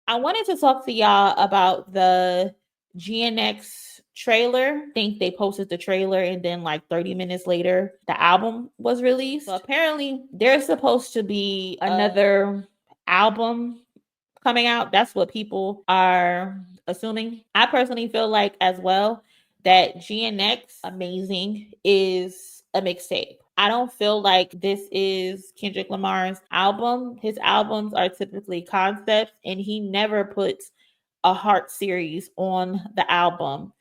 I wanted to talk to y'all about the GNX trailer. I think they posted the trailer and then like 30 minutes later, the album was released. So apparently there's supposed to be another album coming out. That's what people are assuming. I personally feel like as well that GNX Amazing is a mixtape. I don't feel like this is Kendrick Lamar's album. His albums are typically concepts, and he never puts a heart series on the album.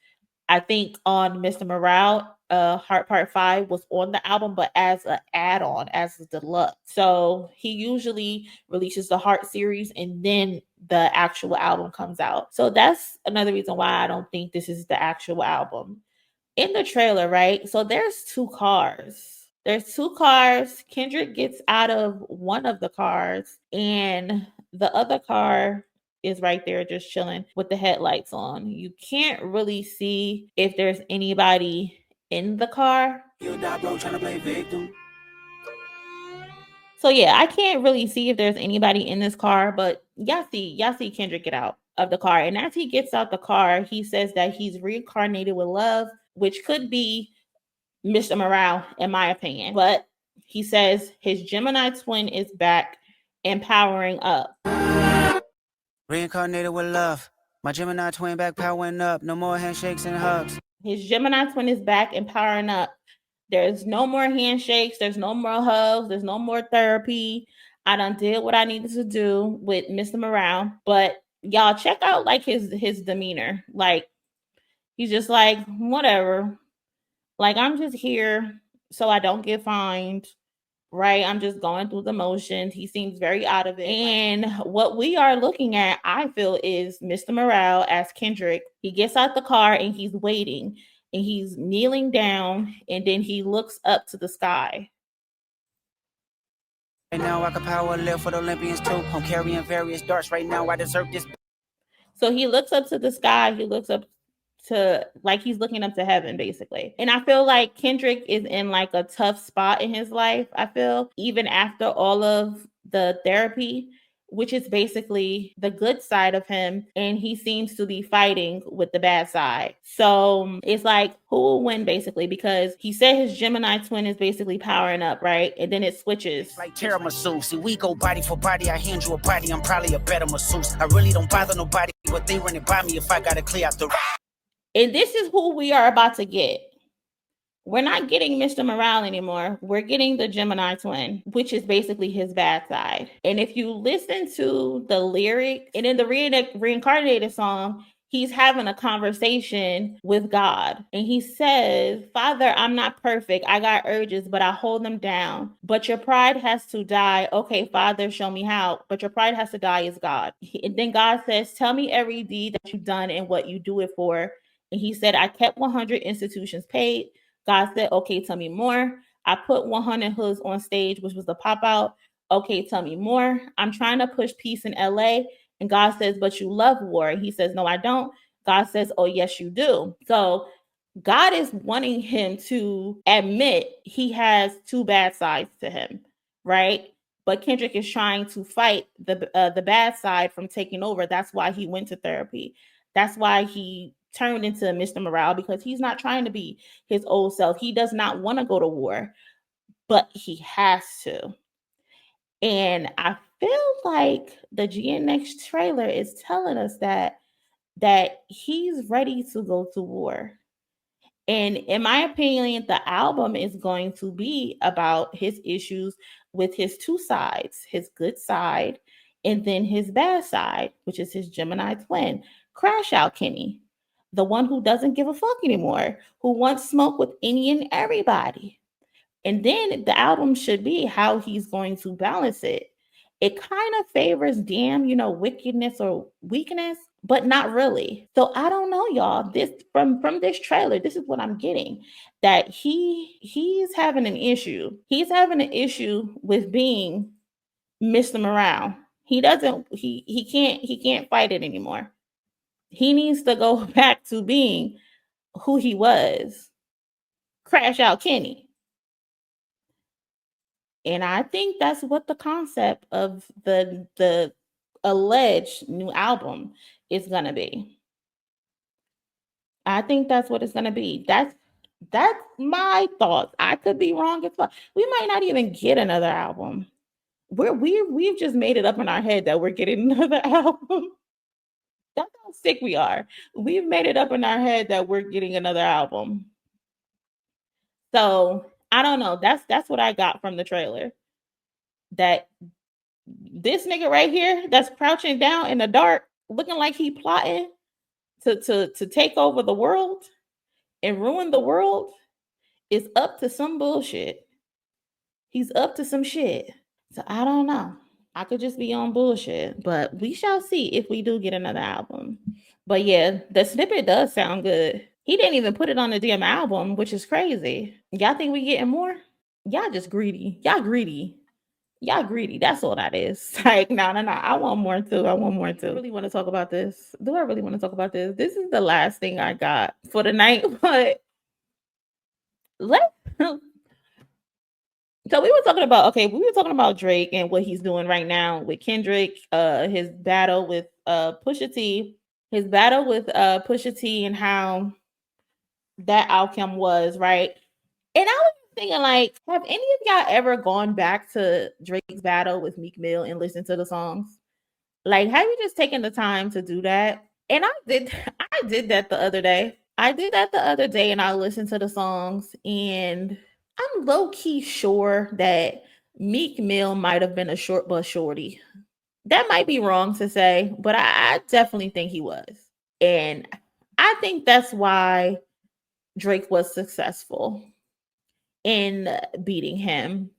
I think on Mr. Morale, Heart Part 5 was on the album, but as an add-on, as a deluxe. So he usually releases the Heart series and then the actual album comes out. So that's another reason why I don't think this is the actual album. In the trailer, right? So there's two cars. There's two cars. Kendrick gets out of one of the cars, and the other car is right there just chilling with the headlights on. You can't really see if there's anybody in the car. You die, bro, trying to play victim. So yeah, I can't really see if there's anybody in this car, but y'all see Kendrick get out of the car. And as he gets out the car, he says that he's reincarnated with love, which could be Mr. Morale, in my opinion. But he says his Gemini twin is back and powering up. Reincarnated with love. My Gemini twin back powering up. No more handshakes and hugs. His Gemini twin is back and powering up. There's no more handshakes. There's no more hugs. There's no more therapy. I done did what I needed to do with Mr. Morale. But y'all check out like his demeanor. Like he's just like, whatever. Like I'm just here so I don't get fined. Right? I'm just going through the motions. He seems very out of it. And what we are looking at, I feel, is Mr. Morale as Kendrick. He gets out the car and he's waiting and he's kneeling down and then he looks up to the sky. Right now I can power live for the Olympians too. I'm carrying various darts right now. I deserve this. So he looks up to the sky. He looks up to like he's looking up to heaven basically. And I feel like Kendrick is in like a tough spot in his life. I feel even after all of the therapy, which is basically the good side of him, and he seems to be fighting with the bad side. So it's like who will win basically, because he said his Gemini twin is basically powering up, right? And then it switches. Like tiramisu. See, we go body for body. I hand you a body. I'm probably a better masseuse. I really don't bother nobody, but they running by me if I gotta clear out the. And this is who we are about to get. We're not getting Mr. Morale anymore. We're getting the Gemini twin, which is basically his bad side. And if you listen to the lyrics, and in the reincarnated song, he's having a conversation with God. And he says, Father, I'm not perfect. I got urges, but I hold them down. But your pride has to die. Okay, Father, show me how. But your pride has to die is God. And then God says, tell me every deed that you've done and what you do it for. And he said, I kept 100 institutions paid. God said, okay, tell me more. I put 100 hoods on stage, which was the pop out. Okay, tell me more. I'm trying to push peace in LA. And God says, but you love war. And he says, no, I don't. God says, oh, yes, you do. So God is wanting him to admit he has two bad sides to him, right? But Kendrick is trying to fight the bad side from taking over. That's why he went to therapy. That's why he turned into Mr. Morale, because he's not trying to be his old self. He does not want to go to war, but he has to. And I feel like the GNX trailer is telling us that he's ready to go to war. And in my opinion, the album is going to be about his issues with his two sides, his good side and then his bad side, which is his Gemini twin, Crash Out Kenny, the one who doesn't give a fuck anymore, who wants smoke with any and everybody. And then the album should be how he's going to balance it. It kind of favors damn, wickedness or weakness, but not really. So I don't know, y'all. This from this trailer, this is what I'm getting. That he's having an issue. He's having an issue with being Mr. Morale. He can't fight it anymore. He needs to go back to being who he was. Crash Out Kenny. And I think that's what the concept of the alleged new album is gonna be. I think that's what it's gonna be. That's my thoughts. I could be wrong as well. We might not even get another album. We've just made it up in our head that we're getting another album. That's how sick we are. We've made it up in our head that we're getting another album. So I don't know. That's what I got from the trailer. That this nigga right here that's crouching down in the dark, looking like he plotting to take over the world and ruin the world, is up to some bullshit. He's up to some shit. So I don't know. I could just be on bullshit, but we shall see if we do get another album. But yeah, the snippet does sound good. He didn't even put it on the damn album, which is crazy. Y'all think we getting more? Y'all just greedy. Y'all greedy. Y'all greedy. That's all that is. Like, no. I want more too. I really want to talk about this. Do I really want to talk about this? This is the last thing I got for the night, but let's so we were talking about Drake and what he's doing right now with Kendrick, his battle with Pusha T, and how that outcome was, right? And I was thinking, like, have any of y'all ever gone back to Drake's battle with Meek Mill and listened to the songs? Like, have you just taken the time to do that? And I did that the other day. And I listened to the songs, and I'm low-key sure that Meek Mill might have been a short bus shorty. That might be wrong to say, but I definitely think he was. And I think that's why Drake was successful in beating him.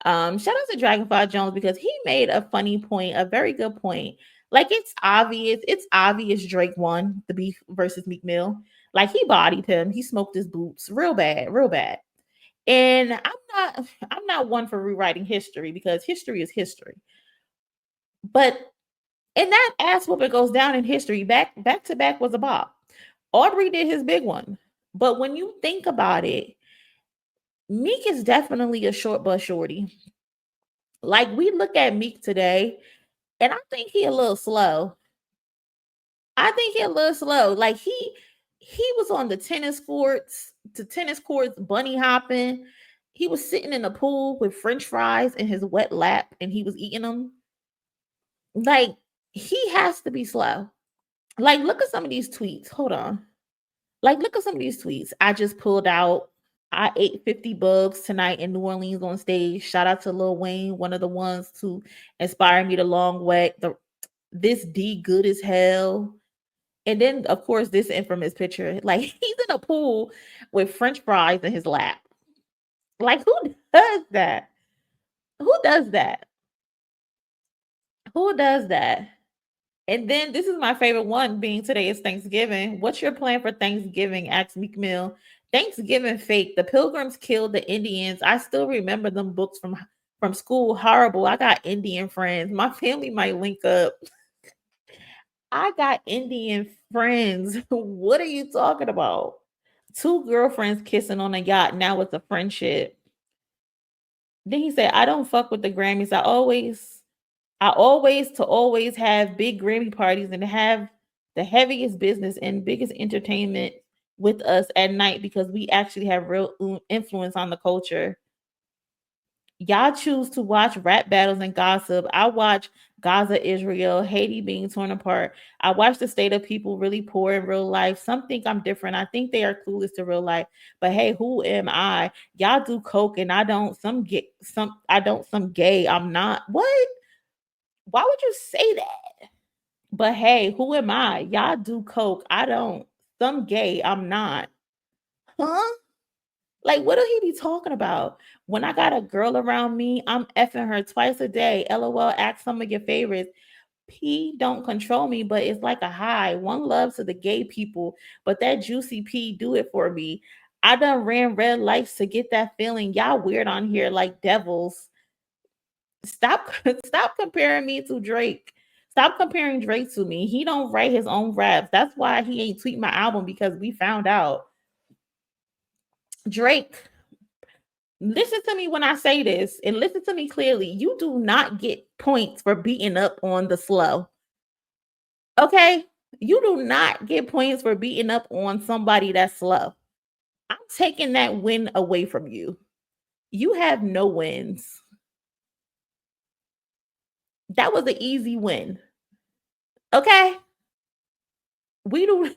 Shout out to Dragonfly Jones because he made a funny point, a very good point. Like, it's obvious Drake won the beef versus Meek Mill. Like, he bodied him, he smoked his boots real bad. And I'm not one for rewriting history because history is history. But and that ass whooping goes down in history. Back to back was a bop. Aubrey did his big one. But when you think about it, Meek is definitely a short bus shorty. Like, we look at Meek today, and I think he a little slow. Like, he was on the tennis courts, bunny hopping. He was sitting in the pool with French fries in his wet lap, and he was eating them. Like, he has to be slow. Like, look at some of these tweets. Hold on. Like, look at some of these tweets. I just pulled out. I ate 50 bugs tonight in New Orleans on stage. Shout out to Lil Wayne, one of the ones to inspire me the long way. This D good as hell. And then, of course, this infamous picture. Like, he's in a pool with French fries in his lap. Like, who does that? Who does that? Who does that? And then this is my favorite one, being today is Thanksgiving. What's your plan for Thanksgiving? Asked Meek Mill. Thanksgiving fake. The Pilgrims killed the Indians. I still remember them books from school. Horrible. I got Indian friends. My family might link up. I got Indian friends. What are you talking about? Two girlfriends kissing on a yacht. Now it's a friendship. Then he said, I don't fuck with the Grammys. I always have big Grammy parties and have the heaviest business and biggest entertainment with us at night because we actually have real influence on the culture. Y'all choose to watch rap battles and gossip. I watch Gaza, Israel, Haiti being torn apart. I watch the state of people really poor in real life. Some think I'm different. I think they are clueless to real life. But hey, who am I? Y'all do coke and I don't. Some gay. I'm not. What? Why would you say that? But hey, who am I? Y'all do coke. I don't. Some gay. I'm not. Huh? Like, what do he be talking about? When I got a girl around me, I'm effing her twice a day. LOL, ask some of your favorites. P don't control me, but it's like a high. One love to the gay people, but that juicy P do it for me. I done ran red lights to get that feeling. Y'all weird on here like devils. Stop comparing me to Drake. Stop comparing Drake to me. He don't write his own raps. That's why he ain't tweet my album, because we found out. Drake, listen to me when I say this, and listen to me clearly. You do not get points for beating up on the slow. Okay? You do not get points for beating up on somebody that's slow. I'm taking that win away from you. You have no wins. That was an easy win. Okay? We do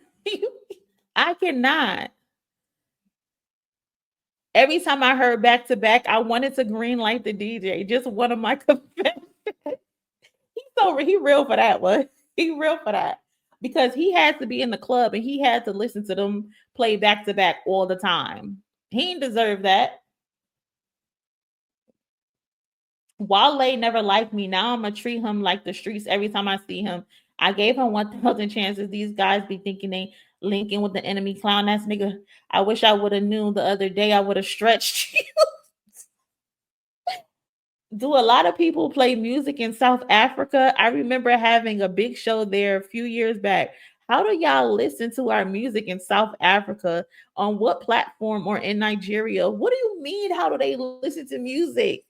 I cannot. Every time I heard back to back, I wanted to green light the DJ. Just one of my confessions. He real for that one. He real for that. Because he had to be in the club and he had to listen to them play back to back all the time. He didn't deserve that. Wale never liked me. Now I'm gonna treat him like the streets every time I see him. I gave him 1,000 chances. These guys be thinking they linking with the enemy clown ass nigga. I wish I would have known the other day. I would have stretched you. Do a lot of people play music in South Africa? I remember having a big show there a few years back. How do y'all listen to our music in South Africa? On what platform or in Nigeria? What do you mean? How do they listen to music?